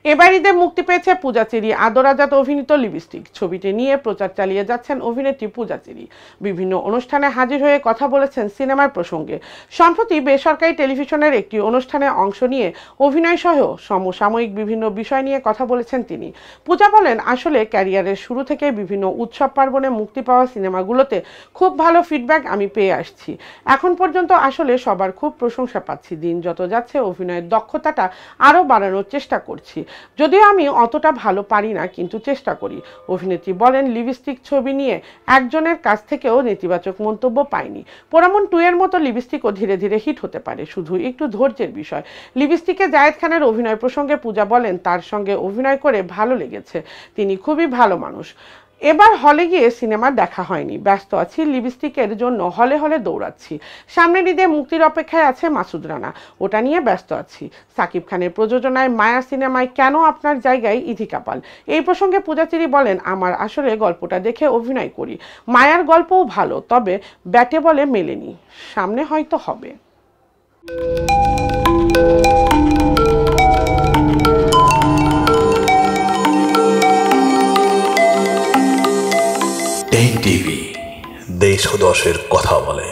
এবার ঈদে মুক্তি পেয়েছে পূজা চেরি আদর আজাদ অভিনীত লিপস্টিক। ছবিটি নিয়ে প্রচার চালিয়ে যাচ্ছেন অভিনেত্রী পূজা চেরি। বিভিন্ন অনুষ্ঠানে হাজির হয়ে কথা বলেছেন সিনেমার প্রসঙ্গে। সম্প্রতি বেসরকারি টেলিভিশনের একটি অনুষ্ঠানে অংশ নিয়ে অভিনয় সহ সমসাময়িক বিভিন্ন বিষয় নিয়ে কথা বলেছেন তিনি। পূজা বলেন, আসলে ক্যারিয়ারের শুরু থেকে বিভিন্ন উৎসব পার্বণে মুক্তি পাওয়া সিনেমাগুলোতে খুব ভালো ফিডব্যাক আমি পেয়ে আসছি। এখন পর্যন্ত আসলে সবার খুব প্রশংসা পাচ্ছি। দিন যত যাচ্ছে অভিনয়ের দক্ষতাটা আরও বাড়ানোর চেষ্টা করছি। যদিও আমি অতটা ভালো পারি না, কিন্তু চেষ্টা করি। অভিনেত্রী বলেন, লিপস্টিক ছবি নিয়ে একজনের কাছ থেকেও নেতিবাচক মন্তব্য পাইনি। পোড়ামন 2 এর মতো লিপস্টিকও ধীরে ধীরে হিট হতে পারে, শুধু একটু ধৈর্যের বিষয়। লিপস্টিকে জায়েদ খানের অভিনয় প্রসঙ্গে পূজা বলেন, তার সঙ্গে অভিনয় করে ভালো লেগেছে, তিনি খুবই ভালো মানুষ। এবার হলে গিয়ে সিনেমা দেখা হয়নি, ব্যস্ত আছি লিপস্টিকের জন্য, হলে হলে দৌড়াচ্ছি। সামনের ঈদে মুক্তির অপেক্ষায় আছে মাসুদ রানা, ওটা নিয়ে ব্যস্ত আছি। সাকিব খানের প্রযোজনায় মায়া সিনেমায় কেন আপনার জায়গায় ইথিকা পাল, এই প্রসঙ্গে পূজা চেরি বলেন, আমার আসলে গল্পটা দেখে অভিনয় করি। মায়ার গল্পও ভালো, তবে ব্যাটে বলে মেলেনি, সামনে হয়তো হবে। টিভি দেশ ও দশের কথা বলে।